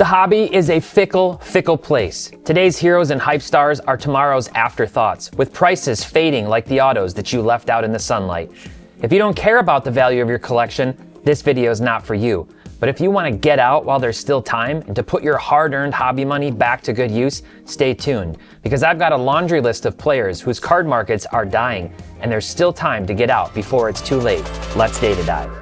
The hobby is a fickle place. Today's heroes and hype stars are tomorrow's afterthoughts, with prices fading like the autos that you left out in the sunlight. If you don't care about the value of your collection, this video is not for you. But if you want to get out while there's still time and to put your hard-earned hobby money back to good use, stay tuned, because I've got a laundry list of players whose card markets are dying, and there's still time to get out before it's too late. Let's data dive.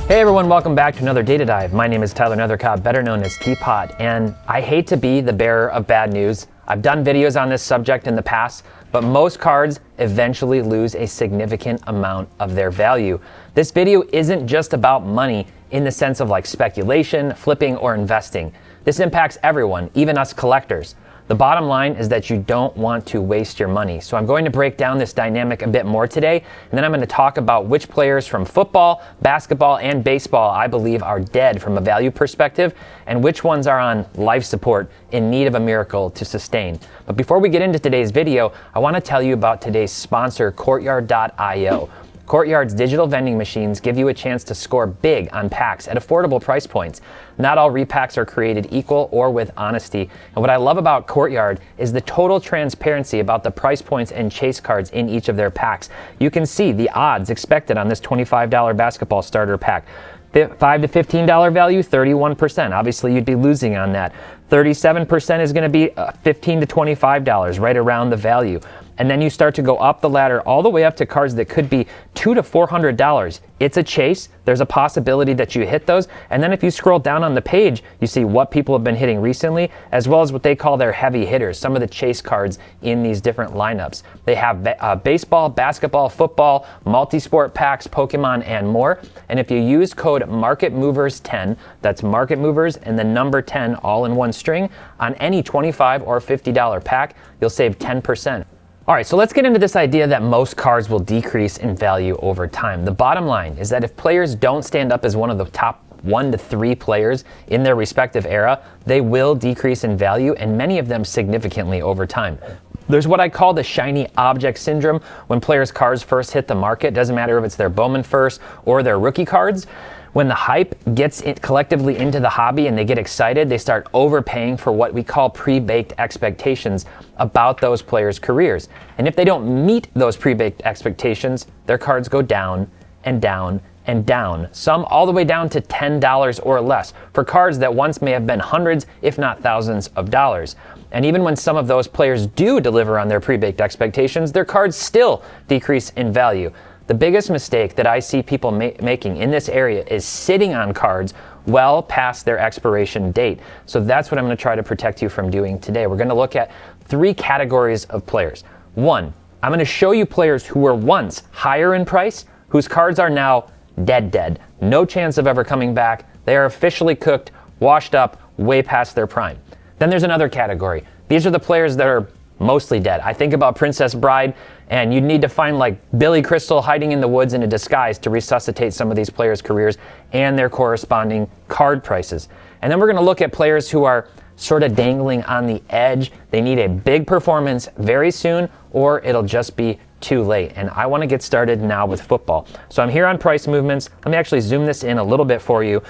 Hey everyone, welcome back to another Data Dive. My name is Tyler Nethercott, better known as Teapot, and I hate to be the bearer of bad news. I've done videos on this subject in the past, but most cards eventually lose a significant amount of their value. This video isn't just about money in the sense of like speculation, flipping, or investing. This impacts everyone, even us collectors. The bottom line is that you don't want to waste your money. So I'm going to break down this dynamic a bit more today, and then I'm going to talk about which players from football, basketball, and baseball I believe are dead from a value perspective, and which ones are on life support in need of a miracle to sustain. But before we get into today's video, I want to tell you about today's sponsor, Courtyard.io. Courtyard's digital vending machines give you a chance to score big on packs at affordable price points. Not all repacks are created equal or with honesty. And what I love about Courtyard is the total transparency about the price points and chase cards in each of their packs. You can see the odds expected on this $25 basketball starter pack. $5 to $15 value, 31%. Obviously, you'd be losing on that. 37% is going to be $15 to $25, right around the value. And then you start to go up the ladder all the way up to cards that could be $200 to $400. It's a chase. There's a possibility that you hit those. And then if you scroll down on the page, you see what people have been hitting recently, as well as what they call their heavy hitters, some of the chase cards in these different lineups. They have baseball, basketball, football, multi-sport packs, Pokemon, and more. And if you use code MARKETMOVERS10, that's Market Movers and the number 10 all in one string, on any $25 or $50 pack, you'll save 10%. All right, so let's get into this idea that most cards will decrease in value over time. The bottom line is that if players don't stand up as one of the top 1 to 3 players in their respective era, they will decrease in value, and many of them significantly over time. There's what I call the shiny object syndrome when players' cards first hit the market. Doesn't matter if it's their Bowman first or their rookie cards. When the hype gets collectively into the hobby and they get excited, they start overpaying for what we call pre-baked expectations about those players' careers. And if they don't meet those pre-baked expectations, their cards go down and down and down, some all the way down to $10 or less for cards that once may have been hundreds, if not thousands of dollars. And even when some of those players do deliver on their pre-baked expectations, their cards still decrease in value. The biggest mistake that I see people making in this area is sitting on cards well past their expiration date. So that's what I'm going to try to protect you from doing today. We're going to look at 3 categories of players. 1, I'm going to show you players who were once higher in price, whose cards are now dead. No chance of ever coming back. They are officially cooked, washed up, way past their prime. Then there's another category. These are the players that are mostly dead. I think about Princess Bride, and you'd need to find like Billy Crystal hiding in the woods in a disguise to resuscitate some of these players' careers and their corresponding card prices. And then we're going to look at players who are sort of dangling on the edge. They need a big performance very soon, or it'll just be too late. And I want to get started now with football. So I'm here on price movements. Let me actually zoom this in a little bit for you.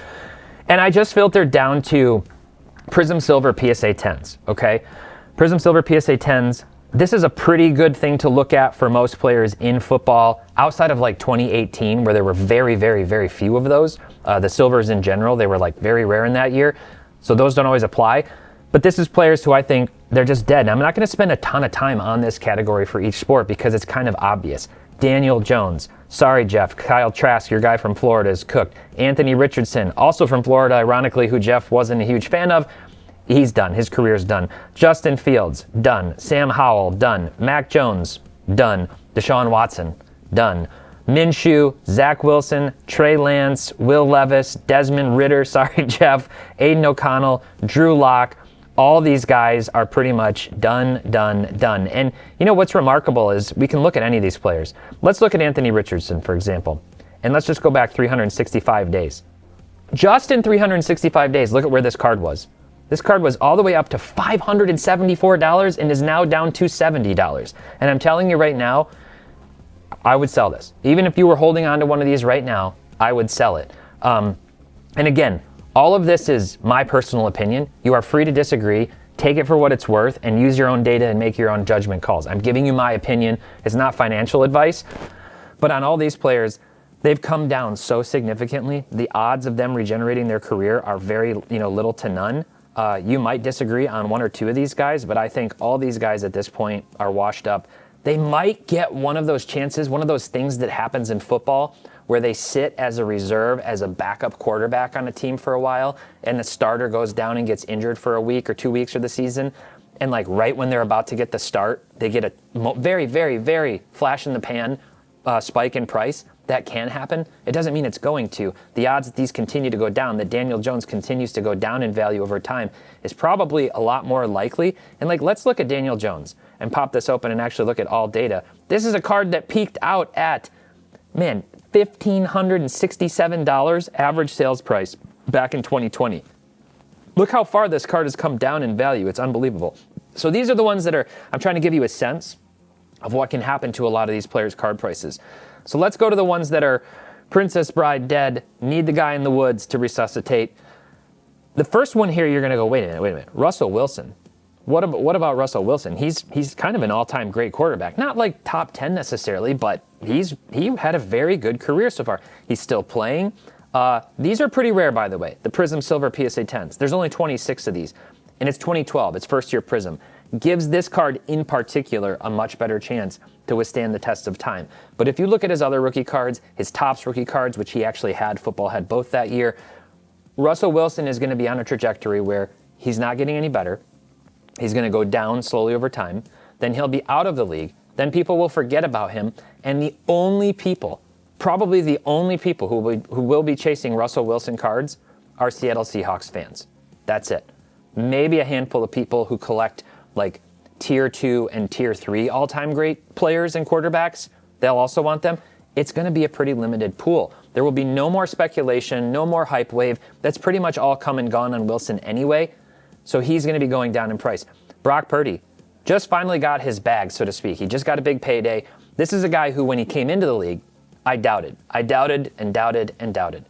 And I just filtered down to Prism Silver PSA 10s, okay? Prism Silver PSA 10s. This is a pretty good thing to look at for most players in football outside of like 2018, where there were very few of those. The silvers in general, they were like very rare in that year. So those don't always apply. But this is players who I think they're just dead. Now, I'm not going to spend a ton of time on this category for each sport because it's kind of obvious. Daniel Jones. Sorry, Jeff. Kyle Trask, your guy from Florida, is cooked. Anthony Richardson, also from Florida, ironically, who Jeff wasn't a huge fan of. He's done. His career's done. Justin Fields, done. Sam Howell, done. Mac Jones, done. Deshaun Watson, done. Minshew, Zach Wilson, Trey Lance, Will Levis, Desmond Ridder, sorry, Jeff, Aiden O'Connell, Drew Lock. All these guys are pretty much done. And you know what's remarkable is we can look at any of these players. Let's look at Anthony Richardson, for example. And let's just go back 365 days. Just in 365 days, look at where this card was. This card was all the way up to $574 and is now down to $70. And I'm telling you right now, I would sell this. Even if you were holding on to one of these right now, I would sell it. And again, all of this is my personal opinion. You are free to disagree. Take it for what it's worth and use your own data and make your own judgment calls. I'm giving you my opinion. It's not financial advice. But on all these players, they've come down so significantly. The odds of them regenerating their career are very, little to none. You might disagree on one or two of these guys, but I think all these guys at this point are washed up. They might get one of those chances, one of those things that happens in football where they sit as a reserve, as a backup quarterback on a team for a while, and the starter goes down and gets injured for a week or 2 weeks of the season. And like right when they're about to get the start, they get a very, very, very flash in the pan spike in price. That can happen. It doesn't mean it's going to. The odds that these continue to go down, that Daniel Jones continues to go down in value over time, is probably a lot more likely. And let's look at Daniel Jones and pop this open and actually look at all data. This is a card that peaked out at, $1,567 average sales price back in 2020. Look how far this card has come down in value. It's unbelievable. So these are the ones that I'm trying to give you a sense of what can happen to a lot of these players' card prices. So let's go to the ones that are Princess Bride dead, need the guy in the woods to resuscitate. The first one here, you're going to go, wait a minute. Russell Wilson. What about Russell Wilson? He's kind of an all-time great quarterback. Not like top 10 necessarily, but he had a very good career so far. He's still playing. These are pretty rare, by the way, the Prism Silver PSA 10s. There's only 26 of these, and it's 2012. It's first-year Prism. Gives this card in particular a much better chance to withstand the test of time. But if you look at his other rookie cards, his Topps rookie cards, which he actually had, football had both that year, Russell Wilson is going to be on a trajectory where he's not getting any better. He's going to go down slowly over time. Then he'll be out of the league. Then people will forget about him. And the only people, probably the only people who will be chasing Russell Wilson cards are Seattle Seahawks fans. That's it. Maybe a handful of people who collect like tier 2 and tier 3 all-time great players and quarterbacks. They'll also want them. It's going to be a pretty limited pool. There will be no more speculation, no more hype wave. That's pretty much all come and gone on Wilson anyway. So he's going to be going down in price. Brock Purdy just finally got his bag, so to speak. He just got a big payday. This is a guy who, when he came into the league, I doubted. I doubted and doubted and doubted.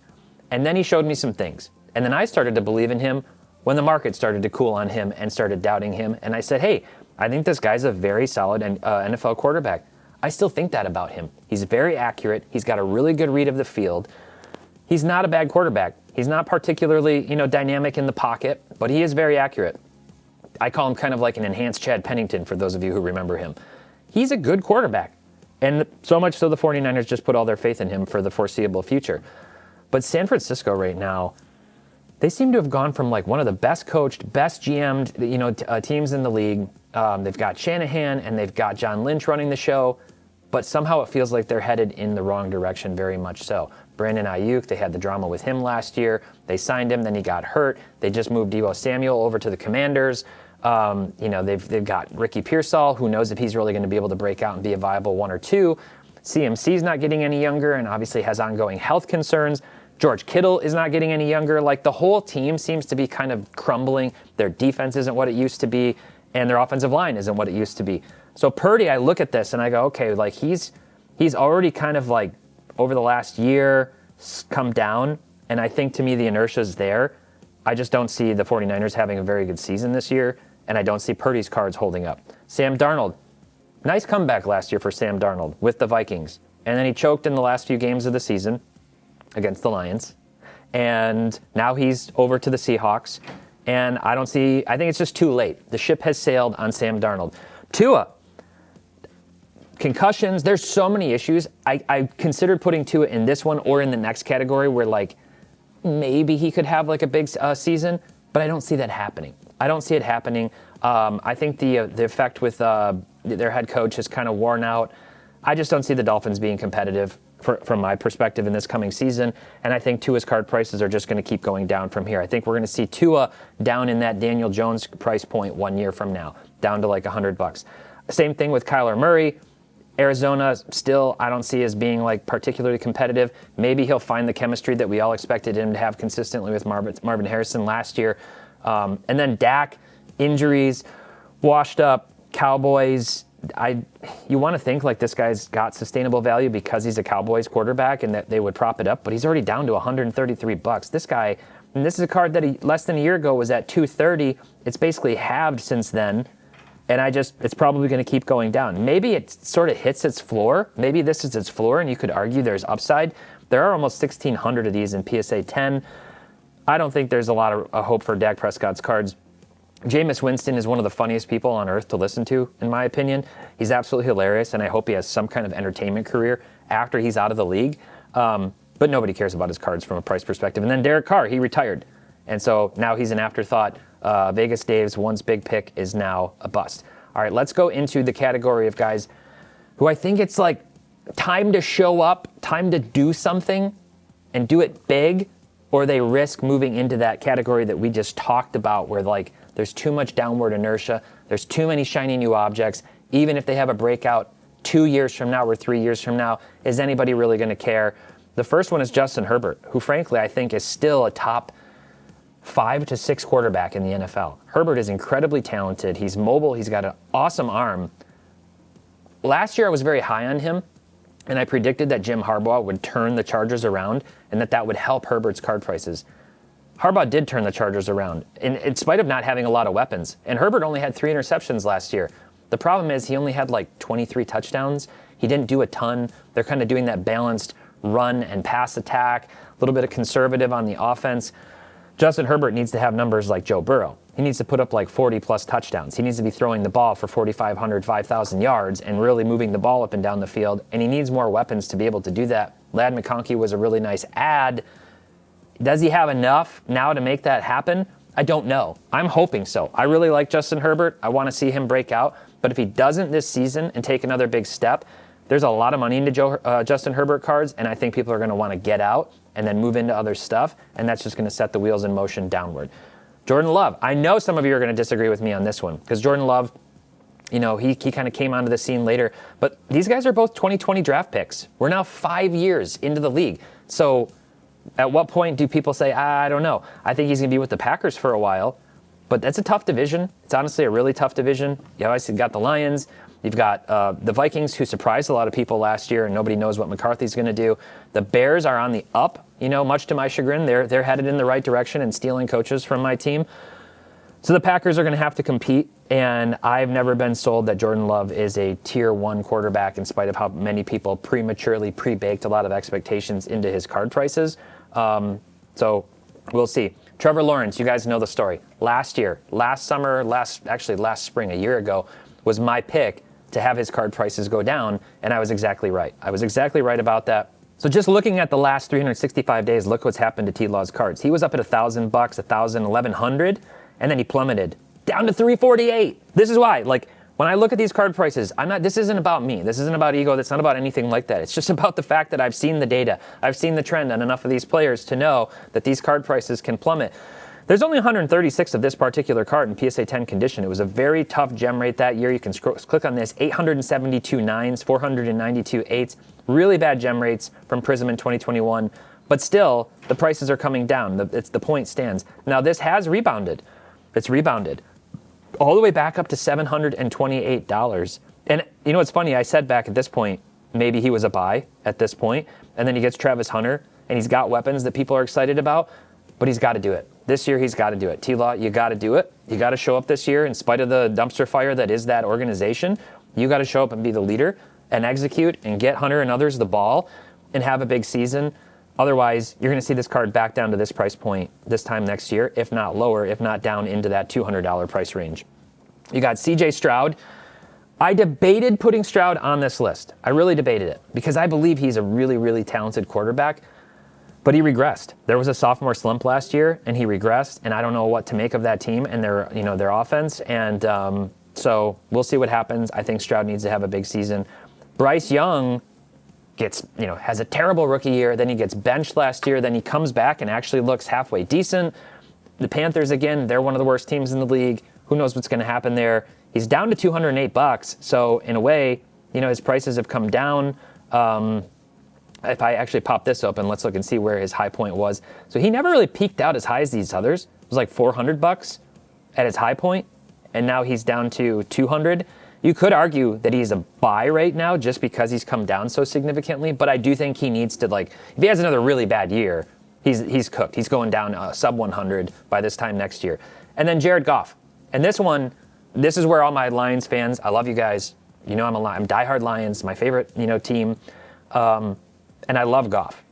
And then he showed me some things. And then I started to believe in him when the market started to cool on him and started doubting him. And I said, hey, I think this guy's a very solid NFL quarterback. I still think that about him. He's very accurate. He's got a really good read of the field. He's not a bad quarterback. He's not particularly, dynamic in the pocket, but he is very accurate. I call him kind of like an enhanced Chad Pennington, for those of you who remember him. He's a good quarterback. And so much so the 49ers just put all their faith in him for the foreseeable future. But San Francisco right now, they seem to have gone from like one of the best coached, best GM'd, teams in the league. They've got Shanahan and they've got John Lynch running the show, but somehow it feels like they're headed in the wrong direction, very much so. Brandon Ayuk, they had the drama with him last year. They signed him, then he got hurt. They just moved Deebo Samuel over to the Commanders. They've got Ricky Pearsall, who knows if he's really going to be able to break out and be a viable 1 or 2. CMC's not getting any younger and obviously has ongoing health concerns. George Kittle is not getting any younger. Like the whole team seems to be kind of crumbling. Their defense isn't what it used to be, and their offensive line isn't what it used to be. So Purdy, I look at this and I go, okay, like he's already kind of like over the last year come down, and I think to me the inertia is there. I just don't see the 49ers having a very good season this year, and I don't see Purdy's cards holding up. Sam Darnold, nice comeback last year for Sam Darnold with the Vikings, and then he choked in the last few games of the season against the Lions, and now he's over to the Seahawks, and I think it's just too late. The ship has sailed on Sam Darnold. Tua, concussions, there's so many issues. I considered putting Tua in this one or in the next category where like maybe he could have like a big season, but I don't see that happening. I don't see it happening. I think the effect with their head coach is kind of worn out. I just don't see the Dolphins being competitive from my perspective in this coming season, and I think Tua's card prices are just going to keep going down from here. I think we're going to see Tua down in that Daniel Jones price point 1 year from now, down to like $100. Same thing with Kyler Murray. Arizona still I don't see as being like particularly competitive. Maybe he'll find the chemistry that we all expected him to have consistently with Marvin Harrison last year. And then Dak, injuries, washed up, Cowboys. You want to think like this guy's got sustainable value because he's a Cowboys quarterback and that they would prop it up, but he's already down to $133. This guy, and this is a card that he less than a year ago was at $230. It's basically halved since then. And it's probably going to keep going down. Maybe it sort of hits its floor. Maybe this is its floor, and you could argue there's upside. There are almost 1,600 of these in PSA 10. I don't think there's a lot of hope for Dak Prescott's cards. Jameis Winston is one of the funniest people on earth to listen to, in my opinion. He's absolutely hilarious, and I hope he has some kind of entertainment career after he's out of the league. But nobody cares about his cards from a price perspective. And then Derek Carr, he retired. And so now he's an afterthought. Vegas Dave's once big pick is now a bust. All right, let's go into the category of guys who I think it's like time to show up, time to do something and do it big, or they risk moving into that category that we just talked about where like there's too much downward inertia, there's too many shiny new objects. Even if they have a breakout 2 years from now or 3 years from now, is anybody really going to care? The first one is Justin Herbert, who frankly I think is still a top 5 to 6 quarterback in the NFL. Herbert is incredibly talented. He's mobile. He's got an awesome arm. Last year I was very high on him, and I predicted that Jim Harbaugh would turn the Chargers around and that would help Herbert's card prices. Harbaugh did turn the Chargers around, in spite of not having a lot of weapons. And Herbert only had 3 interceptions last year. The problem is he only had like 23 touchdowns. He didn't do a ton. They're kind of doing that balanced run and pass attack, a little bit of conservative on the offense. Justin Herbert needs to have numbers like Joe Burrow. He needs to put up like 40-plus touchdowns. He needs to be throwing the ball for 4,500, 5,000 yards and really moving the ball up and down the field, and he needs more weapons to be able to do that. Ladd McConkey was a really nice add. Does he have enough now to make that happen? I don't know. I'm hoping so. I really like Justin Herbert. I want to see him break out, but if he doesn't this season and take another big step, there's a lot of money into Justin Herbert cards, and I think people are going to want to get out and then move into other stuff, and that's just going to set the wheels in motion downward. Jordan Love. I know some of you are going to disagree with me on this one, because Jordan Love, he kind of came onto the scene later, but these guys are both 2020 draft picks. We're now 5 years into the league. So at what point do people say, I don't know. I think he's going to be with the Packers for a while, but that's a tough division. It's honestly a really tough division. You obviously got the Lions. You've got the Vikings, who surprised a lot of people last year, and nobody knows what McCarthy's going to do. The Bears are on the up, much to my chagrin. They're headed in the right direction and stealing coaches from my team. So the Packers are going to have to compete, and I've never been sold that Jordan Love is a tier 1 quarterback in spite of how many people prematurely pre-baked a lot of expectations into his card prices. So we'll see. Trevor Lawrence, you guys know the story. Last spring, a year ago, was my pick to have his card prices go down, and I was exactly right. I was exactly right about that. So just looking at the last 365 days, look what's happened to T-Law's cards. He was up at $1,000, $1,000, $1,100, and then he plummeted down to $348. This is why, when I look at these card prices, this isn't about me. This isn't about ego. That's not about anything like that. It's just about the fact that I've seen the data. I've seen the trend on enough of these players to know that these card prices can plummet. There's only 136 of this particular card in PSA 10 condition. It was a very tough gem rate that year. You can click on this, 872 9s, 492 8s. Really bad gem rates from Prism in 2021. But still, the prices are coming down. The point stands. Now, this has rebounded. It's rebounded all the way back up to $728. And it's funny, I said back at this point, maybe he was a buy at this point, and then he gets Travis Hunter, and he's got weapons that people are excited about, but he's got to do it. This year, he's got to do it. T-Law, you got to do it. You got to show up this year in spite of the dumpster fire that is that organization. You got to show up and be the leader and execute and get Hunter and others the ball and have a big season. Otherwise, you're going to see this card back down to this price point this time next year, if not lower, if not down into that $200 price range. You got CJ Stroud. I debated putting Stroud on this list. I really debated it because I believe he's a really, really talented quarterback, but he regressed. There was a sophomore slump last year, and he regressed, and I don't know what to make of that team and their offense. And so we'll see what happens. I think Stroud needs to have a big season. Bryce Young has a terrible rookie year, then he gets benched last year, then he comes back and actually looks halfway decent. The Panthers, again, they're one of the worst teams in the league. Who knows what's going to happen there? He's down to $208, so in a way, his prices have come down. If I actually pop this open, let's look and see where his high point was. So he never really peaked out as high as these others, was like $400 at its high point, and now he's down to 200. You could argue that he's a buy right now just because he's come down so significantly, but I do think he needs to, like, if he has another really bad year, he's cooked. He's going down sub 100 by this time next year. And then Jared Goff. And this one, this is where all my Lions fans, I love you guys. You know I'm diehard Lions, my favorite, team. And I love Goff.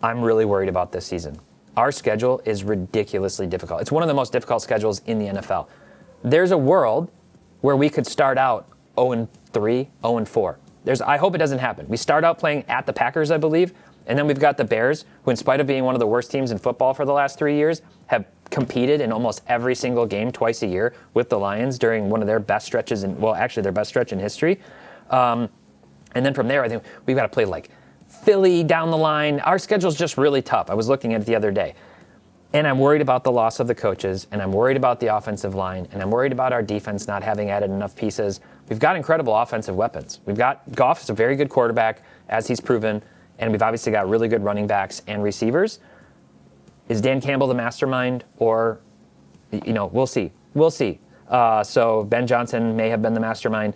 I'm really worried about this season. Our schedule is ridiculously difficult. It's one of the most difficult schedules in the NFL. There's a world where we could start out 0-3, 0-4. I hope it doesn't happen. We start out playing at the Packers, I believe, and then we've got the Bears, who in spite of being one of the worst teams in football for the last 3 years, have competed in almost every single game twice a year with the Lions during one of their best stretches, their best stretch in history. And then from there, I think we've got to play like Philly down the line. Our schedule's just really tough. I was looking at it the other day. And I'm worried about the loss of the coaches, and I'm worried about the offensive line, and I'm worried about our defense not having added enough pieces. We've got incredible offensive weapons. We've got Goff is a very good quarterback, as he's proven, and we've obviously got really good running backs and receivers. Is Dan Campbell the mastermind, or, we'll see. We'll see. So Ben Johnson may have been the mastermind.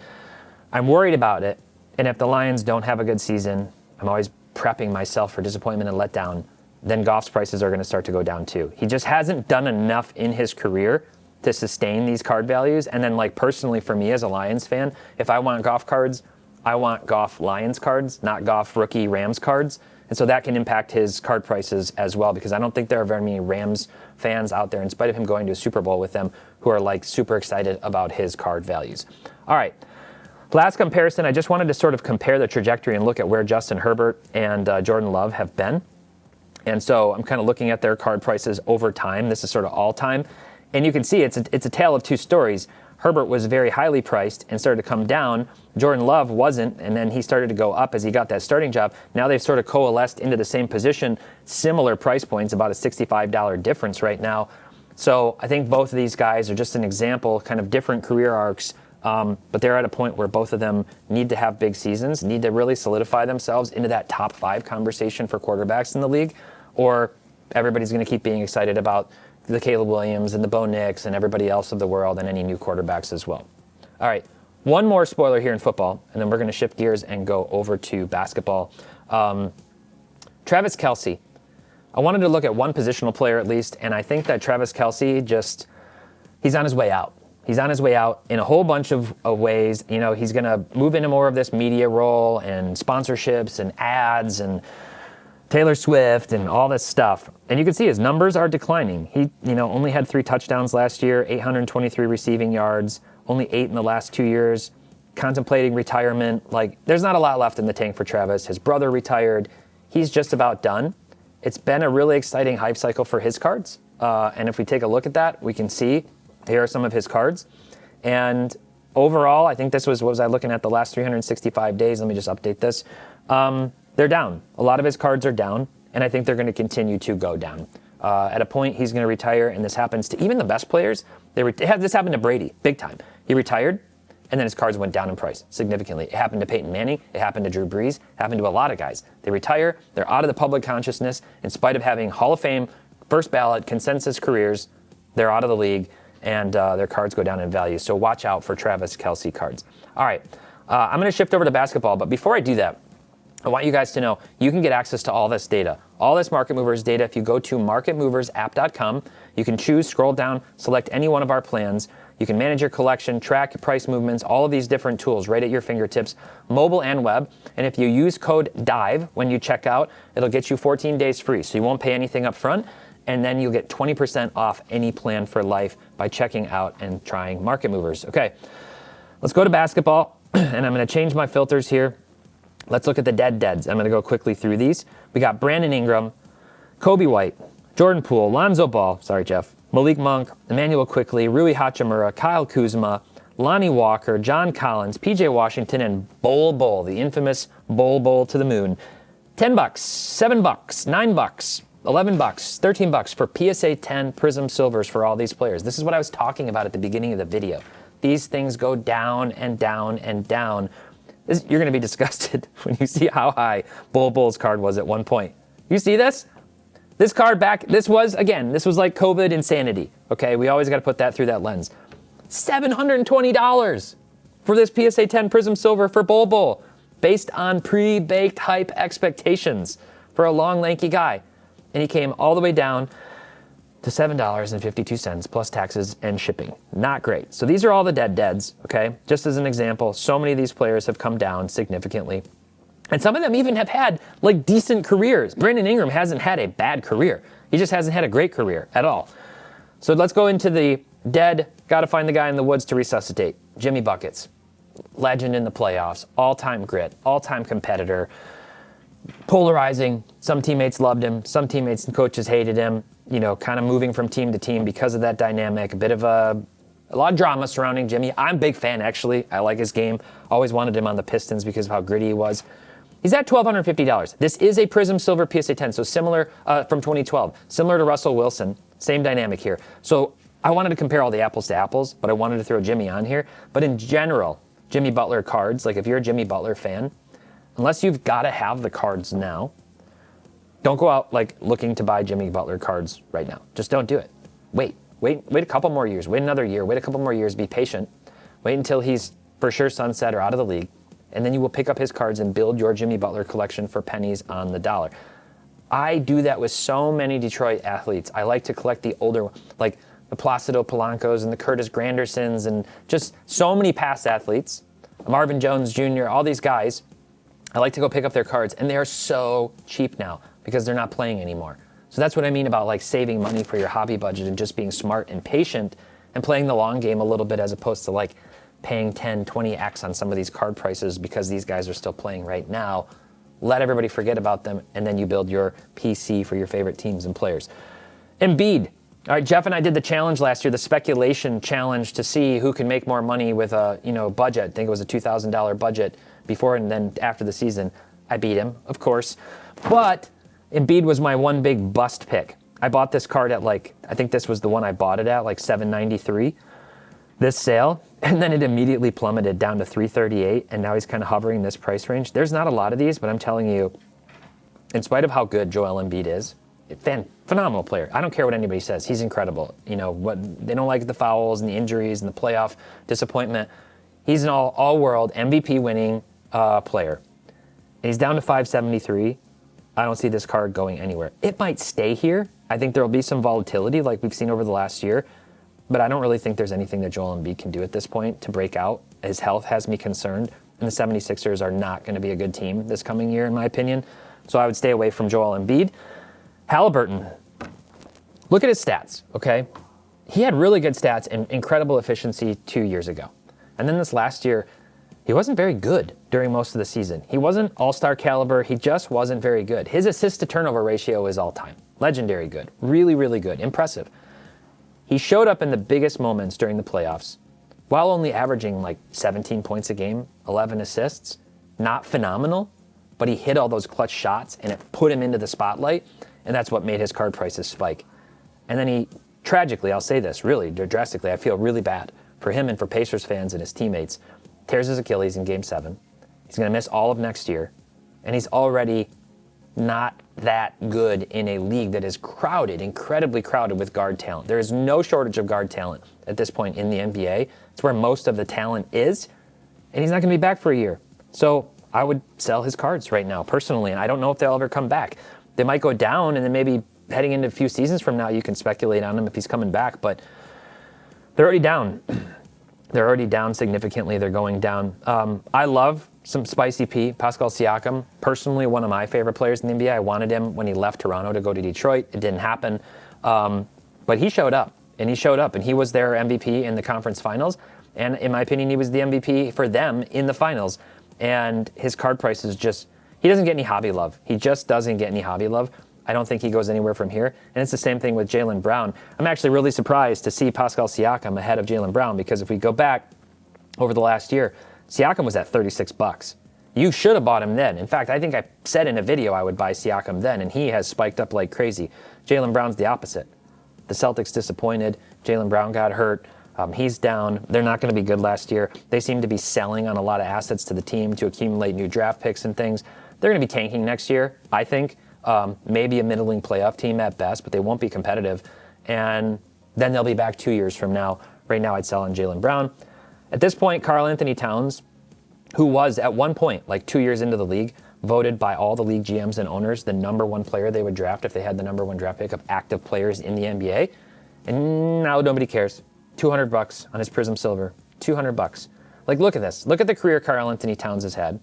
I'm worried about it, and if the Lions don't have a good season, I'm always prepping myself for disappointment and letdown. Then Goff's prices are going to start to go down too. He just hasn't done enough in his career to sustain these card values. And then, like, personally for me as a Lions fan, if I want Goff cards, I want Goff Lions cards, not Goff rookie Rams cards. And so that can impact his card prices as well, because I don't think there are very many Rams fans out there, in spite of him going to a Super Bowl with them, who are like super excited about his card values. All right. Last comparison, I just wanted to sort of compare the trajectory and look at where Justin Herbert and Jordan Love have been. And so I'm kind of looking at their card prices over time. This is sort of all time. And you can see it's a tale of two stories. Herbert was very highly priced and started to come down. Jordan Love wasn't, and then he started to go up as he got that starting job. Now they've sort of coalesced into the same position, similar price points, about a $65 difference right now. So I think both of these guys are just an example, kind of different career arcs, but they're at a point where both of them need to have big seasons, need to really solidify themselves into that top 5 conversation for quarterbacks in the league, or everybody's going to keep being excited about the Caleb Williams and the Bo Nix and everybody else of the world and any new quarterbacks as well. All right, one more spoiler here in football, and then we're going to shift gears and go over to basketball. Travis Kelce. I wanted to look at one positional player at least, and I think that Travis Kelce he's on his way out. He's on his way out in a whole bunch of ways. He's going to move into more of this media role and sponsorships and ads and Taylor Swift and all this stuff. And you can see his numbers are declining. He, only had 3 touchdowns last year, 823 receiving yards, only 8 in the last 2 years, contemplating retirement. Like, there's not a lot left in the tank for Travis. His brother retired. He's just about done. It's been a really exciting hype cycle for his cards. And if we take a look at that, we can see here are some of his cards. And overall, I think what was I looking at the last 365 days? Let me just update this. They're down. A lot of his cards are down, and I think they're going to continue to go down. At a point, he's going to retire, and this happens to even the best players. This happened to Brady, big time. He retired, and then his cards went down in price significantly. It happened to Peyton Manning. It happened to Drew Brees. It happened to a lot of guys. They retire. They're out of the public consciousness. In spite of having Hall of Fame, first ballot, consensus careers, they're out of the league, and their cards go down in value. So watch out for Travis Kelce cards. All right, I'm going to shift over to basketball, but before I do that, I want you guys to know you can get access to all this data, all this Market Movers data. If you go to marketmoversapp.com, you can choose, scroll down, select any one of our plans. You can manage your collection, track your price movements, all of these different tools right at your fingertips, mobile and web. And if you use code DIVE when you check out, it'll get you 14 days free. So you won't pay anything up front, and then you'll get 20% off any plan for life by checking out and trying Market Movers. Okay, let's go to basketball, and I'm going to change my filters here. Let's look at the deads. I'm going to go quickly through these. We got Brandon Ingram, Kobe White, Jordan Poole, Lonzo Ball, Malik Monk, Emmanuel Quickley, Rui Hachimura, Kyle Kuzma, Lonnie Walker, John Collins, PJ Washington, and Bol, the infamous Bol to the moon. $10, $7, $9, $11, $13 for PSA 10 Prism Silvers for all these players. This is what I was talking about at the beginning of the video. These things go down and down and down. You're going to be disgusted when you see how high Bol's card was at one point. You see this? This card this was like COVID insanity. Okay, we always got to put that through that lens. $720 for this PSA 10 Prism Silver for Bol, based on pre-baked hype expectations for a long, lanky guy. And he came all the way down to $7.52 plus taxes and shipping. Not great. So these are all the deads, okay? Just as an example, so many of these players have come down significantly. And some of them even have had like decent careers. Brandon Ingram hasn't had a bad career. He just hasn't had a great career at all. So let's go into the dead, gotta find the guy in the woods to resuscitate. Jimmy Buckets. Legend in the playoffs. All-time grit. All-time competitor. Polarizing. Some teammates loved him. Some teammates and coaches hated him. You know, kind of moving from team to team because of that dynamic. A bit of a lot of drama surrounding Jimmy. I'm a big fan, actually. I like his game. Always wanted him on the Pistons because of how gritty he was. He's at $1,250. This is a Prism Silver PSA 10, so similar from 2012. Similar to Russell Wilson. Same dynamic here. So I wanted to compare all the apples to apples, but I wanted to throw Jimmy on here. But in general, Jimmy Butler cards, like if you're a Jimmy Butler fan, unless you've got to have the cards now, don't go out like looking to buy Jimmy Butler cards right now. Just don't do it. Wait a couple more years. Wait another year. Wait a couple more years. Be patient. Wait until he's for sure sunset or out of the league. And then you will pick up his cards and build your Jimmy Butler collection for pennies on the dollar. I do that with so many Detroit athletes. I like to collect the older, like the Placido Polancos and the Curtis Grandersons and just so many past athletes. Marvin Jones Jr., all these guys. I like to go pick up their cards, and they are so cheap now because they're not playing anymore. So that's what I mean about like saving money for your hobby budget and just being smart and patient and playing the long game a little bit as opposed to like paying 10, 20x on some of these card prices because these guys are still playing right now. Let everybody forget about them, and then you build your PC for your favorite teams and players. Embiid. All right, Jeff and I did the challenge last year, the speculation challenge to see who can make more money with a budget. I think it was a $2,000 budget before and then after the season. I beat him, of course. But Embiid was my one big bust pick. I bought this card at I think this was the one I bought it at, like $793, this sale. And then it immediately plummeted down to $338, and now he's kind of hovering this price range. There's not a lot of these, but I'm telling you, in spite of how good Joel Embiid is, phenomenal player. I don't care what anybody says. He's incredible. You know, what they don't like the fouls and the injuries and the playoff disappointment. He's an all-world MVP winning player. And he's down to $573. I don't see this card going anywhere. It might stay here. I think there will be some volatility like we've seen over the last year. But I don't really think there's anything that Joel Embiid can do at this point to break out. His health has me concerned. And the 76ers are not going to be a good team this coming year, in my opinion. So I would stay away from Joel Embiid. Halliburton. Look at his stats, okay? He had really good stats and incredible efficiency 2 years ago. And then this last year, he wasn't very good during most of the season. He wasn't all-star caliber. He just wasn't very good. His assist-to-turnover ratio is all-time. Legendary good. Really, really good. Impressive. He showed up in the biggest moments during the playoffs while only averaging like 17 points a game, 11 assists. Not phenomenal, but he hit all those clutch shots and it put him into the spotlight, and that's what made his card prices spike. And then he, tragically, I'll say this, really drastically, I feel really bad for him and for Pacers fans and his teammates, tears his Achilles in Game 7. He's going to miss all of next year, and he's already not that good in a league that is crowded, incredibly crowded with guard talent. There is no shortage of guard talent at this point in the NBA. It's where most of the talent is, and he's not going to be back for a year. So I would sell his cards right now, personally, and I don't know if they'll ever come back. They might go down, and then maybe heading into a few seasons from now, you can speculate on him if he's coming back, but they're already down. They're already down significantly. They're going down. I love some spicy P, Pascal Siakam. Personally, one of my favorite players in the NBA. I wanted him when he left Toronto to go to Detroit. It didn't happen. But he showed up, and he was their MVP in the conference finals. And in my opinion, he was the MVP for them in the finals. And his card price is just, he doesn't get any hobby love. He just doesn't get any hobby love. I don't think he goes anywhere from here. And it's the same thing with Jaylen Brown. I'm actually really surprised to see Pascal Siakam ahead of Jaylen Brown, because if we go back over the last year, Siakam was at $36. You should have bought him then. In fact, I think I said in a video I would buy Siakam then, and he has spiked up like crazy. Jaylen Brown's the opposite. The Celtics disappointed. Jaylen Brown got hurt. He's down. They're not going to be good last year. They seem to be selling on a lot of assets to the team to accumulate new draft picks and things. They're going to be tanking next year, I think. maybe a middling playoff team at best, but they won't be competitive. And then they'll be back 2 years from now. Right now, I'd sell on Jaylen Brown. At this point, Karl Anthony Towns, who was at one point, like 2 years into the league, voted by all the league GMs and owners the #1 player they would draft if they had the #1 draft pick of active players in the NBA. And now nobody cares. $200 on his Prism Silver. $200. Like, look at this. Look at the career Karl Anthony Towns has had.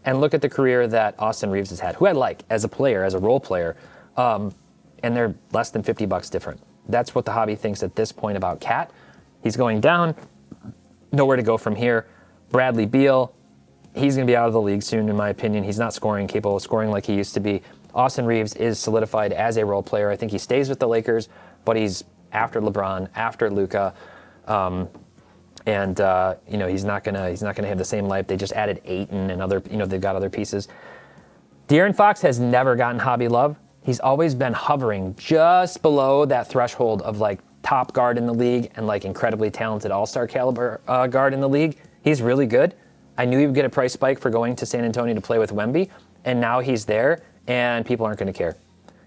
And look at the career that Austin Reeves has had, who I like as a player, as a role player. And they're less than $50 different. That's what the hobby thinks at this point about Cat. He's going down. Nowhere to go from here. Bradley Beal, he's going to be out of the league soon, in my opinion. He's not capable of scoring like he used to be. Austin Reeves is solidified as a role player. I think he stays with the Lakers, but he's after LeBron, after Luka, he's not gonna have the same life. They just added Ayton and other, they've got other pieces. De'Aaron Fox has never gotten hobby love. He's always been hovering just below that threshold of like top guard in the league and like incredibly talented all-star caliber guard in the league. He's really good. I knew he would get a price spike for going to San Antonio to play with Wemby, and now he's there, and people aren't going to care.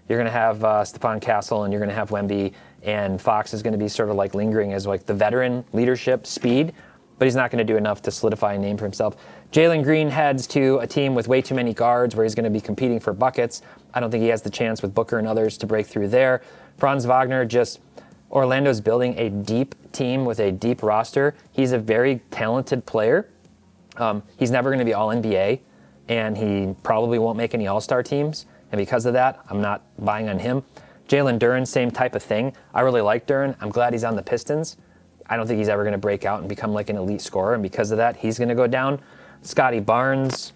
You're going to have Stephon Castle, and you're going to have Wemby, and Fox is going to be sort of like lingering as like the veteran leadership speed, but he's not going to do enough to solidify a name for himself. Jalen Green heads to a team with way too many guards where he's going to be competing for buckets. I don't think he has the chance with Booker and others to break through there. Franz Wagner, Orlando's building a deep team with a deep roster. He's a very talented player. He's never going to be All-NBA, and he probably won't make any All-Star teams. And because of that, I'm not buying on him. Jalen Duren, same type of thing. I really like Duren. I'm glad he's on the Pistons. I don't think he's ever going to break out and become like an elite scorer, and because of that, he's going to go down. Scotty Barnes,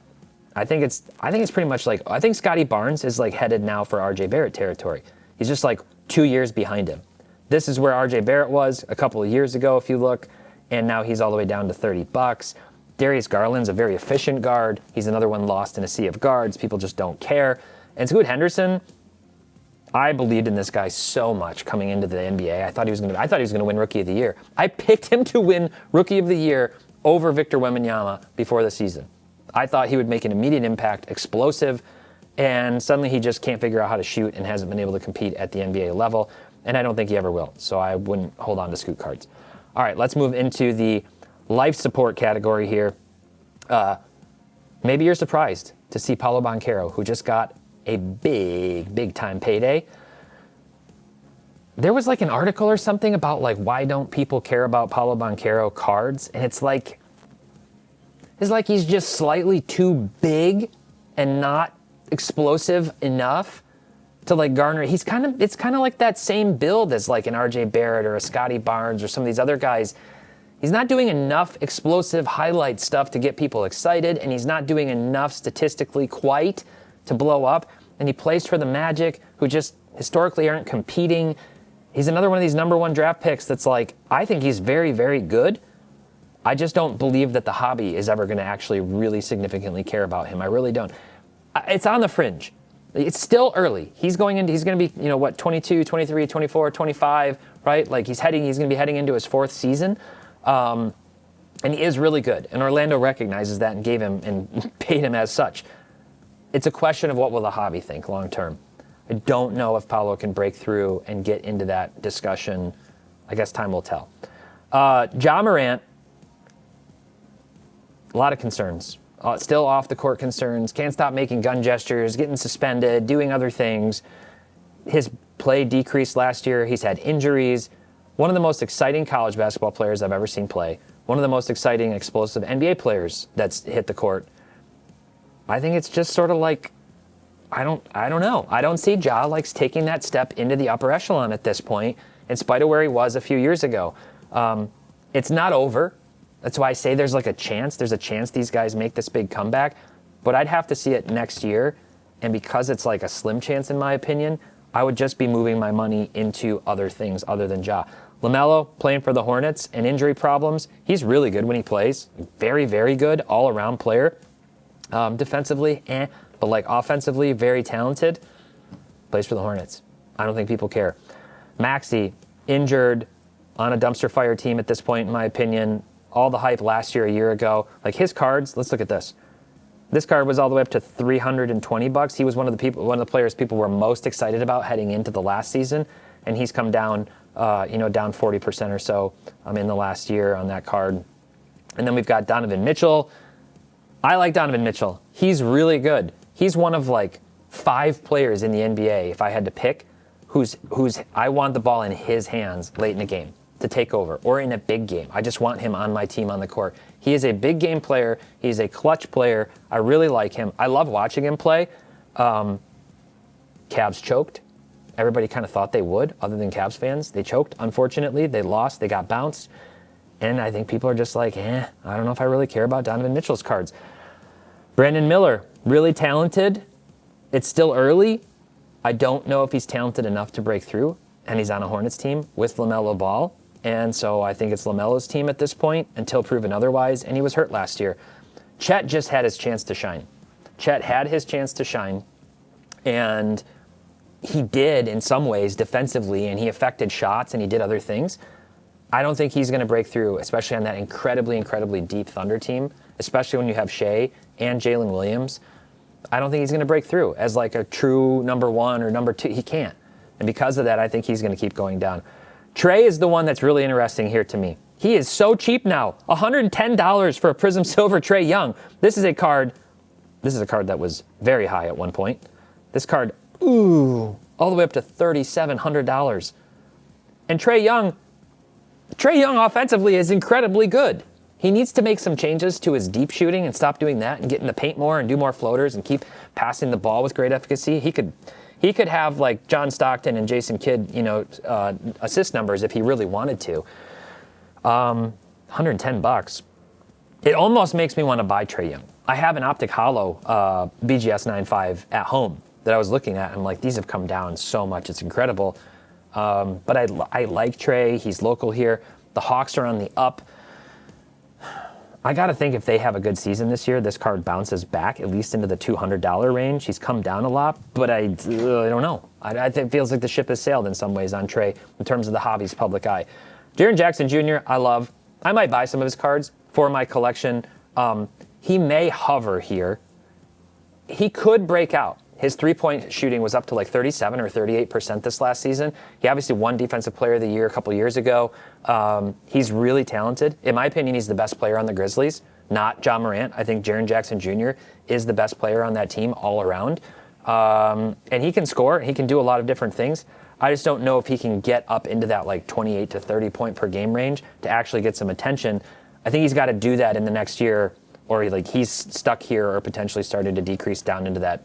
I think it's pretty much like, I think Scotty Barnes is like headed now for RJ Barrett territory. He's just like 2 years behind him. This is where RJ Barrett was a couple of years ago, if you look, and now he's all the way down to $30. Darius Garland's a very efficient guard. He's another one lost in a sea of guards. People just don't care. And Scoot Henderson, I believed in this guy so much coming into the NBA. I thought he was going to win Rookie of the Year. I picked him to win Rookie of the Year over Victor Wembanyama before the season. I thought he would make an immediate impact, explosive, and suddenly he just can't figure out how to shoot and hasn't been able to compete at the NBA level, and I don't think he ever will. So I wouldn't hold on to Scoot cards. All right, let's move into the life support category here. Maybe you're surprised to see Paolo Banchero, who just got a big time payday. There was like an article or something about like, why don't people care about Paolo Banchero cards? And it's like he's just slightly too big and not explosive enough to like garner. It's kind of like that same build as like an RJ Barrett or a Scotty Barnes or some of these other guys. He's not doing enough explosive highlight stuff to get people excited, and he's not doing enough statistically quite to blow up. And he plays for the Magic, who just historically aren't competing. He's another one of these #1 draft picks that's like, I think he's very, very good. I just don't believe that the hobby is ever going to actually really significantly care about him. I really don't. It's on the fringe. It's still early. He's going to be, 22, 23, 24, 25, right? Like he's going to be heading into his 4th season. And he is really good. And Orlando recognizes that and gave him and paid him as such. It's a question of what will the hobby think long term. I don't know if Paolo can break through and get into that discussion. I guess time will tell. Ja Morant, a lot of concerns. Still off the court concerns. Can't stop making gun gestures, getting suspended, doing other things. His play decreased last year. He's had injuries. One of the most exciting college basketball players I've ever seen play. One of the most exciting, explosive NBA players that's hit the court. I think it's just sort of like, I don't know. I don't see Ja like taking that step into the upper echelon at this point, in spite of where he was a few years ago. It's not over. That's why I say there's like a chance. There's a chance these guys make this big comeback, but I'd have to see it next year. And because it's like a slim chance, in my opinion, I would just be moving my money into other things other than Ja. LaMelo playing for the Hornets and injury problems. He's really good when he plays. Very, very good all-around player. Defensively, but like offensively, very talented. Plays for the Hornets. I don't think people care. Maxey, injured on a dumpster fire team at this point, in my opinion. All the hype last year, a year ago. Like his cards, let's look at this. This card was all the way up to $320. He was one of the players people were most excited about heading into the last season, and he's come down, down 40% or so in the last year on that card. And then we've got Donovan Mitchell. I like Donovan Mitchell. He's really good. He's one of like 5 players in the NBA, if I had to pick, who's I want the ball in his hands late in the game to take over, or in a big game. I just want him on my team on the court. He is a big game player. He's a clutch player. I really like him. I love watching him play. Cavs choked. Everybody kind of thought they would, other than Cavs fans. They choked, unfortunately. They lost. They got bounced. And I think people are just like, I don't know if I really care about Donovan Mitchell's cards. Brandon Miller, really talented. It's still early. I don't know if he's talented enough to break through. And he's on a Hornets team with LaMelo Ball. And so I think it's LaMelo's team at this point until proven otherwise. And he was hurt last year. Chet just had his chance to shine. Chet had his chance to shine. And he did in some ways defensively, and he affected shots and he did other things. I don't think he's going to break through, especially on that incredibly, incredibly deep Thunder team, especially when you have Shea and Jalen Williams. I don't think he's going to break through as like a true number 1 or number 2. He can't. And because of that, I think he's going to keep going down. Trey is the one that's really interesting here to me. He is so cheap now. $110 for a Prism Silver Trae Young. This is a card that was very high at one point. This card, all the way up to $3,700. And Trae Young offensively is incredibly good. He needs to make some changes to his deep shooting and stop doing that and get in the paint more and do more floaters and keep passing the ball with great efficacy. He could have like John Stockton and Jason Kidd, assist numbers if he really wanted to. $110. It almost makes me want to buy Trae Young. I have an Optic Hollow BGS 9.5 at home that I was looking at. I'm like, these have come down so much. It's incredible. But I like Trae. He's local here. The Hawks are on the up. I got to think if they have a good season this year, this card bounces back at least into the $200 range. He's come down a lot, but I don't know. I think it feels like the ship has sailed in some ways on Trae in terms of the hobby's public eye. Jaren Jackson Jr., I love. I might buy some of his cards for my collection. He may hover here. He could break out. His three-point shooting was up to like 37 or 38% this last season. He obviously won Defensive Player of the Year a couple years ago. He's really talented. In my opinion, he's the best player on the Grizzlies, not Ja Morant. I think Jaren Jackson Jr. is the best player on that team all around. And he can score. He can do a lot of different things. I just don't know if he can get up into that like 28 to 30 point per game range to actually get some attention. I think he's got to do that in the next year, or he's stuck here or potentially started to decrease down into that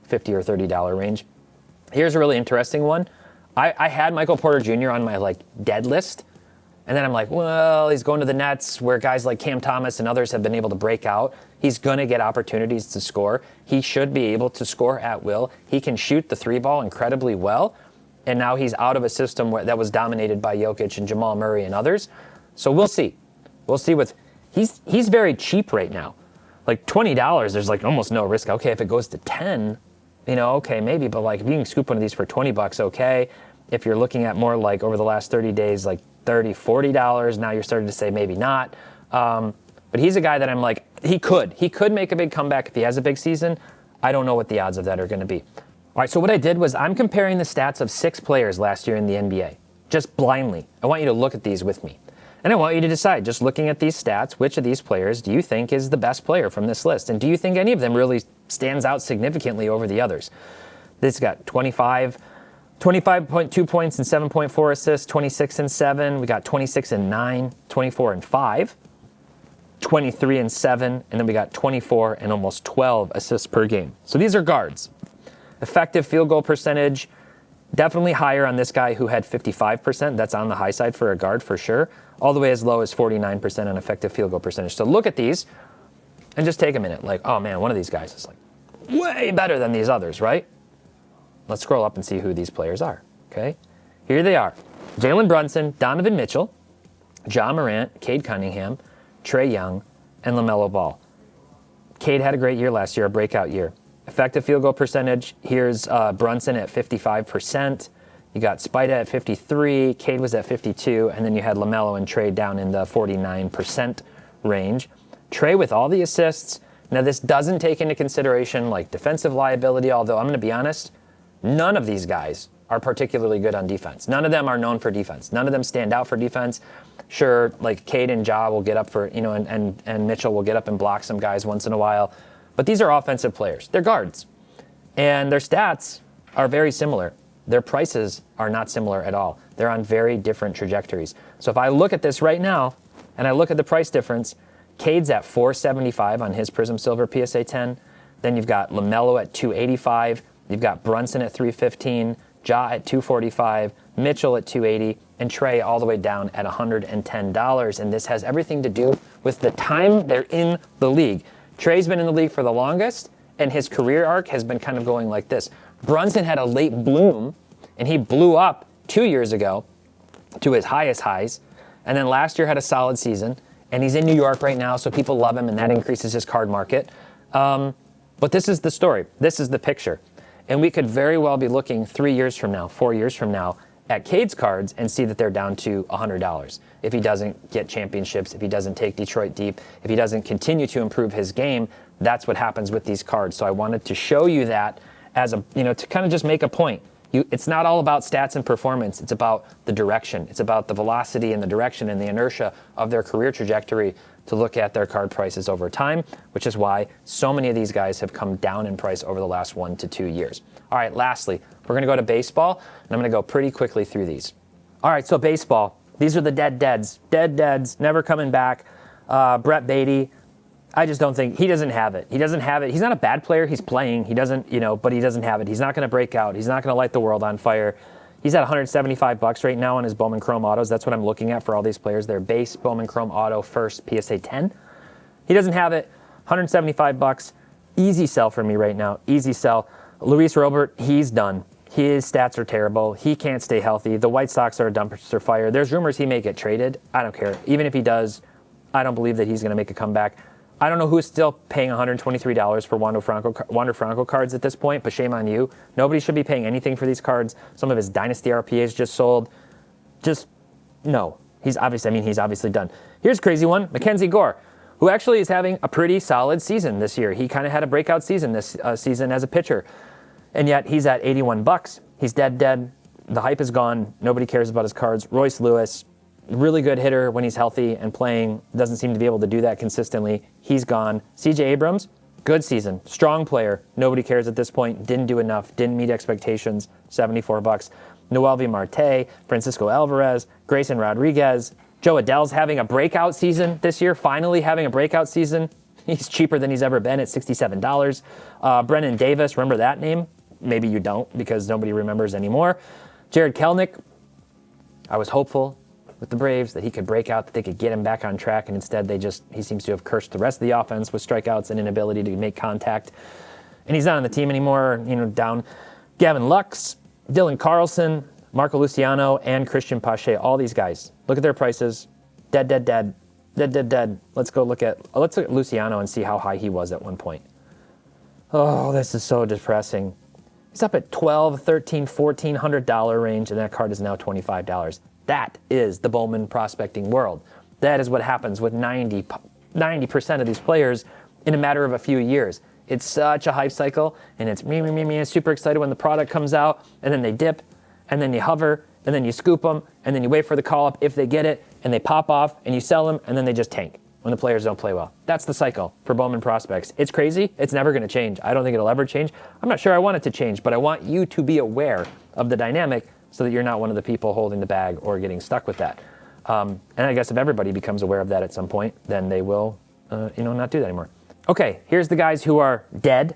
$50 or $30 range. Here's a really interesting one. I had Michael Porter Jr. on my like dead list, and then I'm like, well, he's going to the Nets where guys like Cam Thomas and others have been able to break out. He's going to get opportunities to score. He should be able to score at will. He can shoot the 3-ball incredibly well, and now he's out of a system that was dominated by Jokic and Jamal Murray and others. So we'll see. We'll see he's very cheap right now. Like $20, there's like almost no risk. Okay, if it goes to 10, okay, maybe, but like if you can scoop one of these for $20, okay. If you're looking at more like over the last 30 days, like $30, $40, now you're starting to say maybe not. But he's a guy that I'm like, he could make a big comeback if he has a big season. I don't know what the odds of that are going to be. All right, so what I did was I'm comparing the stats of 6 players last year in the NBA, just blindly. I want you to look at these with me. And I want you to decide, just looking at these stats, which of these players do you think is the best player from this list? And do you think any of them really stands out significantly over the others? This got 25.2 points and 7.4 assists, 26 and 7. We got 26 and 9, 24 and 5, 23 and 7, and then we got 24 and almost 12 assists per game. So these are guards. Effective field goal percentage, definitely higher on this guy who had 55%. That's on the high side for a guard for sure. All the way as low as 49% on effective field goal percentage. So look at these and just take a minute. Like, oh man, one of these guys is like way better than these others, right? Let's scroll up and see who these players are, okay? Here they are. Jalen Brunson, Donovan Mitchell, Ja Morant, Cade Cunningham, Trae Young, and LaMelo Ball. Cade had a great year last year, a breakout year. Effective field goal percentage, here's Brunson at 55%. You got Spida at 53, Cade was at 52, and then you had LaMelo and Trae down in the 49% range. Trae with all the assists, Now, this doesn't take into consideration like defensive liability, although I'm going to be honest, none of these guys are particularly good on defense. None of them are known for defense. None of them stand out for defense. Sure, like Cade and Ja will get up for, and Mitchell will get up and block some guys once in a while. But these are offensive players. They're guards. And their stats are very similar. Their prices are not similar at all. They're on very different trajectories. So if I look at this right now, and I look at the price difference, Cade's at $475 on his Prism Silver PSA 10. Then you've got LaMelo at $285. You've got Brunson at $315. Ja at $245. Mitchell at $280. And Trey all the way down at $110. And this has everything to do with the time they're in the league. Trey's been in the league for the longest, and his career arc has been kind of going like this. Brunson had a late bloom, and he blew up 2 years ago to his highest highs. And then last year had a solid season. And he's in New York right now, so people love him, and that increases his card market. But this is the story. This is the picture. And we could very well be looking 3 years from now, 4 years from now, at Cade's cards and see that they're down to $100. If he doesn't get championships, if he doesn't take Detroit deep, if he doesn't continue to improve his game, that's what happens with these cards. So I wanted to show you that as a, to kind of just make a point. It's not all about stats and performance. It's about the direction. It's about the velocity and the direction and the inertia of their career trajectory to look at their card prices over time, which is why so many of these guys have come down in price over the last 1 to 2 years. All right, lastly, we're going to go to baseball, and I'm going to go pretty quickly through these. All right, so baseball. These are the deads, never coming back. Brett Beatty. I just don't think he doesn't have it. He doesn't have it. He's not a bad player. He's playing. He doesn't, but he doesn't have it. He's not going to break out. He's not going to light the world on fire. He's at $175 right now on his Bowman Chrome autos. That's what I'm looking at for all these players. Their base Bowman Chrome auto first PSA 10. He doesn't have it. $175. Easy sell for me right now. Easy sell. Luis Robert, he's done. His stats are terrible. He can't stay healthy. The White Sox are a dumpster fire. There's rumors he may get traded. I don't care. Even if he does, I don't believe that he's going to make a comeback. I don't know who's still paying $123 for Wander Franco cards at this point, but shame on you. Nobody should be paying anything for these cards. Some of his Dynasty RPAs just sold. Just, no. He's obviously done. Here's a crazy one. Mackenzie Gore, who actually is having a pretty solid season this year. He kind of had a breakout season this season as a pitcher. And yet he's at $81. He's dead. The hype is gone. Nobody cares about his cards. Royce Lewis, really good hitter when he's healthy and playing. Doesn't seem to be able to do that consistently. He's gone. CJ Abrams, good season. Strong player. Nobody cares at this point. Didn't do enough. Didn't meet expectations. $74. Noelvi Marte, Francisco Alvarez, Grayson Rodriguez. Joe Adell's having a breakout season this year. Finally having a breakout season. He's cheaper than he's ever been at $67. Brennan Davis, remember that name? Maybe you don't because nobody remembers anymore. Jared Kelnick, I was hopeful with the Braves that he could break out, that they could get him back on track, and instead he seems to have cursed the rest of the offense with strikeouts and inability to make contact. And he's not on the team anymore, down. Gavin Lux, Dylan Carlson, Marco Luciano, and Christian Pache, all these guys. Look at their prices. Dead. Let's look at Luciano and see how high he was at one point. Oh, this is so depressing. He's up at $1,200, $1,300, $1,400 range, and that card is now $25. That is the Bowman prospecting world. That is what happens with 90% of these players in a matter of a few years. It's such a hype cycle, and it's me, super excited when the product comes out, and then they dip, and then you hover, and then you scoop them, and then you wait for the call-up if they get it, and they pop off, and you sell them, and then they just tank when the players don't play well. That's the cycle for Bowman prospects. It's crazy. It's never going to change. I don't think it'll ever change. I'm not sure I want it to change, but I want you to be aware of the dynamic so that you're not one of the people holding the bag or getting stuck with that. And I guess if everybody becomes aware of that at some point, then they will, not do that anymore. Okay, here's the guys who are dead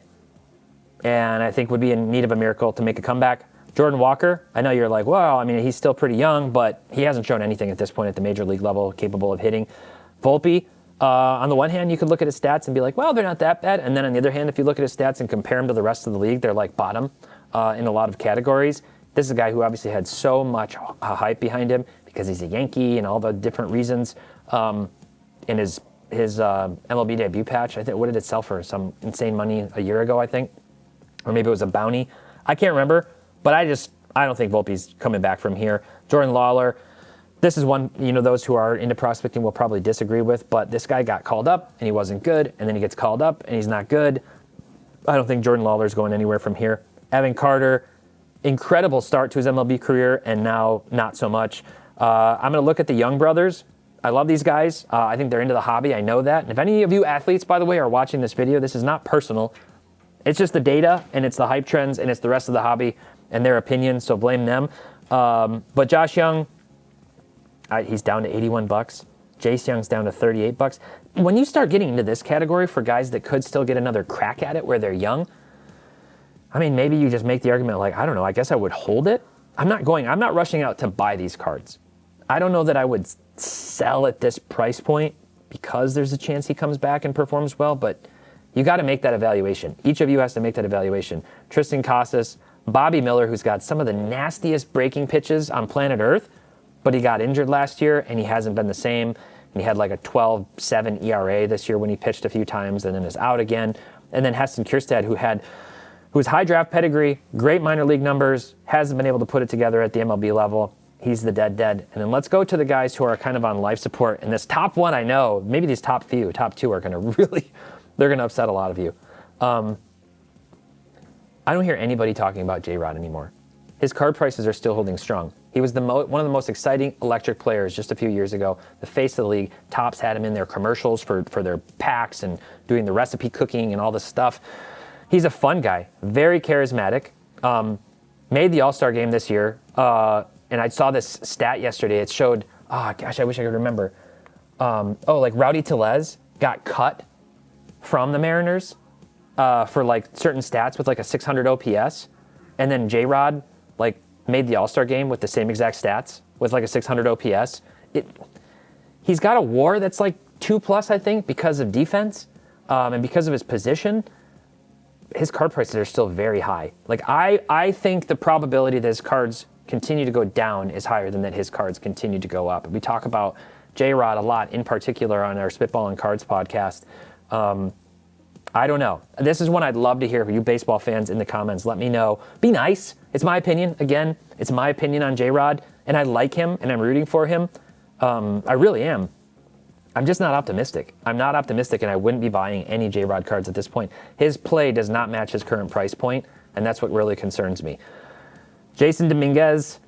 and I think would be in need of a miracle to make a comeback. Jordan Walker, I know you're like, well, he's still pretty young, but he hasn't shown anything at this point at the major league level capable of hitting. Volpe, on the one hand, you could look at his stats and be like, well, they're not that bad. And then on the other hand, if you look at his stats and compare him to the rest of the league, they're like bottom in a lot of categories. This is a guy who obviously had so much hype behind him because he's a Yankee and all the different reasons. In his MLB debut patch, I think, what did it sell for? Some insane money a year ago, I think. Or maybe it was a bounty. I can't remember, but I don't think Volpe's coming back from here. Jordan Lawler, This is one, those who are into prospecting will probably disagree with, but this guy got called up and he wasn't good, and then he gets called up and he's not good. I don't think Jordan Lawler's going anywhere from here. Evan Carter, incredible start to his MLB career, and now not so much. I'm going to look at the Young brothers. I love these guys. I think they're into the hobby. I know that. And if any of you athletes, by the way, are watching this video, this is not personal. It's just the data, and it's the hype trends, and it's the rest of the hobby and their opinions, so blame them. But Josh Young, he's down to $81. Jace Young's down to $38. When you start getting into this category for guys that could still get another crack at it where they're young, I mean, maybe you just make the argument like, I don't know, I guess I would hold it. I'm not rushing out to buy these cards. I don't know that I would sell at this price point because there's a chance he comes back and performs well, but you got to make that evaluation. Each of you has to make that evaluation. Tristan Casas, Bobby Miller, who's got some of the nastiest breaking pitches on planet Earth, but he got injured last year and he hasn't been the same. And he had like a 12.7 ERA this year when he pitched a few times and then is out again. And then Heston Kjerstad, who's high draft pedigree, great minor league numbers, hasn't been able to put it together at the MLB level. He's the dead. And then let's go to the guys who are kind of on life support. And this top one, I know, maybe these top two are going to they're going to upset a lot of you. I don't hear anybody talking about J-Rod anymore. His card prices are still holding strong. He was one of the most exciting electric players just a few years ago. The face of the league. Topps had him in their commercials for their packs and doing the recipe cooking and all this stuff. He's a fun guy, very charismatic. Made the All-Star game this year. And I saw this stat yesterday. It showed, I wish I could remember. Like Rowdy Tellez got cut from the Mariners for like certain stats with like a 600 OPS. And then J-Rod made the All-Star game with the same exact stats with like a 600 OPS. He's got a WAR that's like 2+, I think, because of defense and because of his position. His card prices are still very high. I think the probability that his cards continue to go down is higher than that his cards continue to go up. We talk about J-Rod a lot, in particular on our Spitball and Cards podcast. I don't know. This is one I'd love to hear from you baseball fans in the comments. Let me know. Be nice. It's my opinion. Again, it's my opinion on J-Rod, and I like him, and I'm rooting for him. I really am. I'm just not optimistic. I'm not optimistic, and I wouldn't be buying any J-Rod cards at this point. His play does not match his current price point, and that's what really concerns me. Jason Dominguez,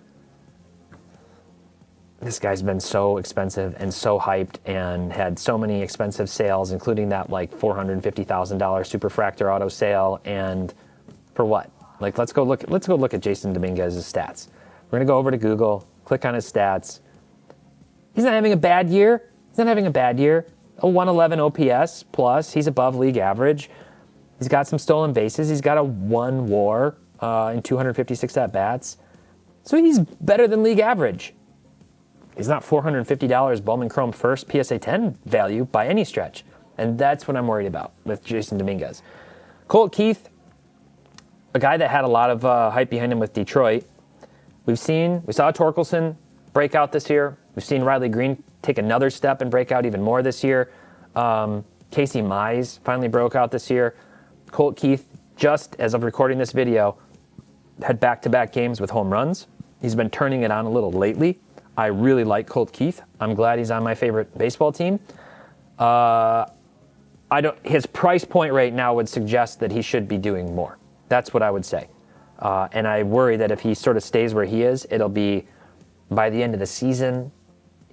this guy's been so expensive and so hyped and had so many expensive sales, including that like $450,000 Superfractor auto sale. And for what? Let's go look at Jason Dominguez's stats. We're gonna go over to Google, click on his stats. He's not having a bad year. A 111 OPS plus. He's above league average. He's got some stolen bases. He's got a 1 WAR in 256 at bats. So he's better than league average. He's not $450 Bowman Chrome first PSA 10 value by any stretch. And that's what I'm worried about with Jason Dominguez. Colt Keith, a guy that had a lot of hype behind him with Detroit. We saw Torkelson break out this year. We've seen Riley Green take another step and break out even more this year. Casey Mize finally broke out this year. Colt Keith, just as of recording this video, had back-to-back games with home runs. He's been turning it on a little lately. I really like Colt Keith. I'm glad he's on my favorite baseball team. His price point right now would suggest that he should be doing more. That's what I would say. And I worry that if he sort of stays where he is, it'll be by the end of the season,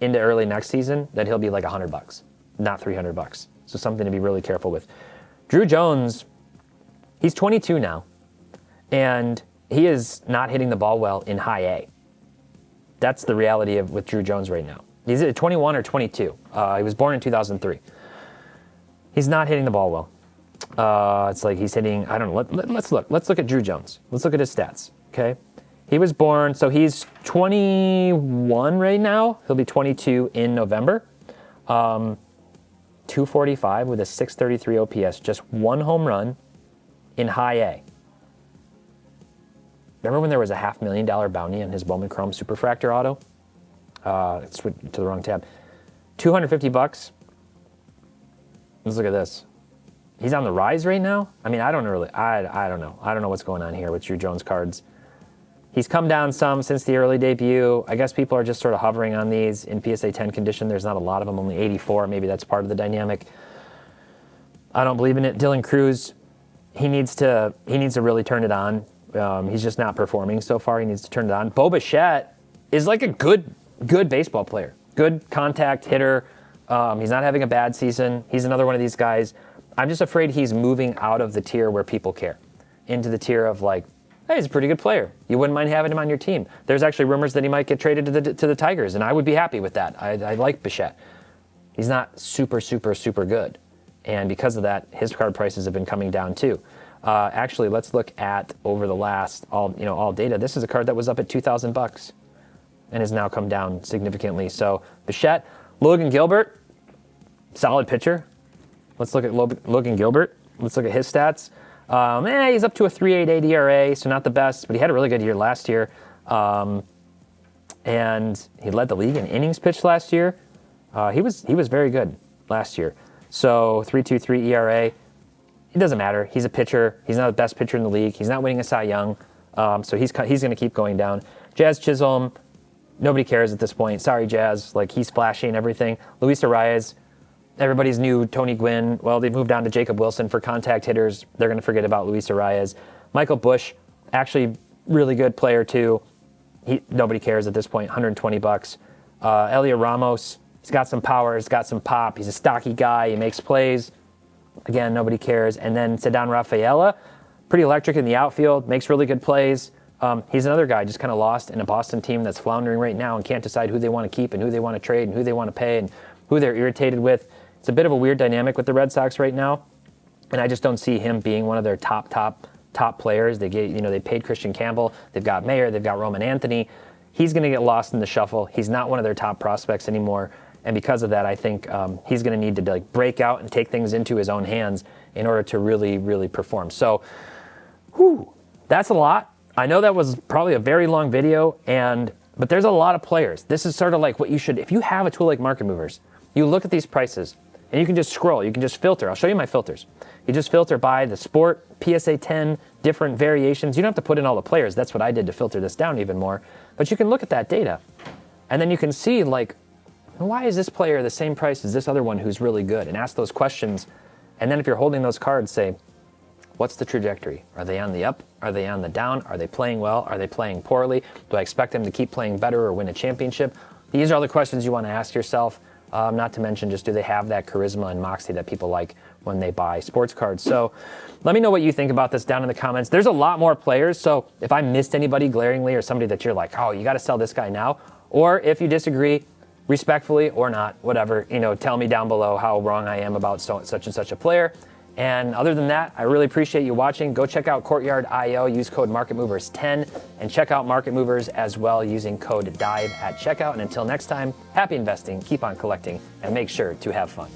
into early next season, that he'll be like $100, not $300. So something to be really careful with. Drew Jones, he's 22 now, and he is not hitting the ball well in high A. That's the reality with Drew Jones right now. He's at 21 or 22. He was born in 2003. He's not hitting the ball well. It's like he's hitting, I don't know. Let's look. Let's look at Drew Jones. Let's look at his stats, okay? He was born, so he's 21 right now. He'll be 22 in November. 245 with a 633 OPS, just 1 home run in high A. Remember when there was a $500,000 bounty on his Bowman Chrome Superfractor auto? It's to the wrong tab. $250. Let's look at this. He's on the rise right now. I mean, I don't know. I don't know what's going on here with Drew Jones cards. He's come down some since the early debut. I guess people are just sort of hovering on these in PSA 10 condition. There's not a lot of them, only 84. Maybe that's part of the dynamic. I don't believe in it. Dylan Cruz, he needs to really turn it on. He's just not performing so far. He needs to turn it on. Bo Bichette is like a good baseball player, good contact hitter. He's not having a bad season. He's another one of these guys. I'm just afraid he's moving out of the tier where people care into the tier of like, hey, he's a pretty good player. You wouldn't mind having him on your team. There's actually rumors that he might get traded to the Tigers, and I would be happy with that. I like Bichette. He's not super good. And because of that, his card prices have been coming down too. Actually, let's look at over the last all data. This is a card that was up at $2,000 and has now come down significantly. So Bichette, Logan Gilbert, solid pitcher. Let's look at Logan Gilbert. Let's look at his stats. He's up to a 3.88 ERA, so not the best, but he had a really good year last year. And he led the league in innings pitched last year. He was very good last year. So 3.23 ERA. It doesn't matter. He's a pitcher. He's not the best pitcher in the league. He's not winning a Cy Young. So he's going to keep going down. Jazz Chisholm, nobody cares at this point. Sorry, Jazz. Like, he's flashy and everything. Luis Arias, everybody's new. Tony Gwynn. Well, they've moved on to Jacob Wilson for contact hitters. They're going to forget about Luis Arias. Michael Busch, actually really good player too. Nobody cares at this point. $120. Elio Ramos, he's got some power. He's got some pop. He's a stocky guy. He makes plays. Again, nobody cares. And then Ceddanne Rafaela, pretty electric in the outfield, makes really good plays. He's another guy just kind of lost in a Boston team that's floundering right now and can't decide who they want to keep and who they want to trade and who they want to pay and who they're irritated with. It's a bit of a weird dynamic with the Red Sox right now, and I just don't see him being one of their top players. They paid Christian Campbell. They've got Mayer. They've got Roman Anthony. He's going to get lost in the shuffle. He's not one of their top prospects anymore. And because of that, I think he's going to need to break out and take things into his own hands in order to really perform. So, that's a lot. I know that was probably a very long video, but there's a lot of players. This is sort of like what you should, if you have a tool like Market Movers, you look at these prices and you can just scroll. You can just filter. I'll show you my filters. You just filter by the sport, PSA 10, different variations. You don't have to put in all the players. That's what I did to filter this down even more. But you can look at that data, and then you can see why is this player the same price as this other one who's really good? And ask those questions. And then if you're holding those cards, say, what's the trajectory? Are they on the up? Are they on the down? Are they playing well? Are they playing poorly? Do I expect them to keep playing better or win a championship? These are all the questions you want to ask yourself. Not to mention just do they have that charisma and moxie that people like when they buy sports cards. So let me know what you think about this down in the comments. There's a lot more players. So if I missed anybody glaringly or somebody that you're like, oh, you got to sell this guy now. Or if you disagree, respectfully or not, whatever, tell me down below how wrong I am about such and such a player. And other than that, I really appreciate you watching. Go check out Courtyard.io, use code MarketMovers10, and check out Market Movers as well using code DIVE at checkout. And until next time, happy investing, keep on collecting, and make sure to have fun.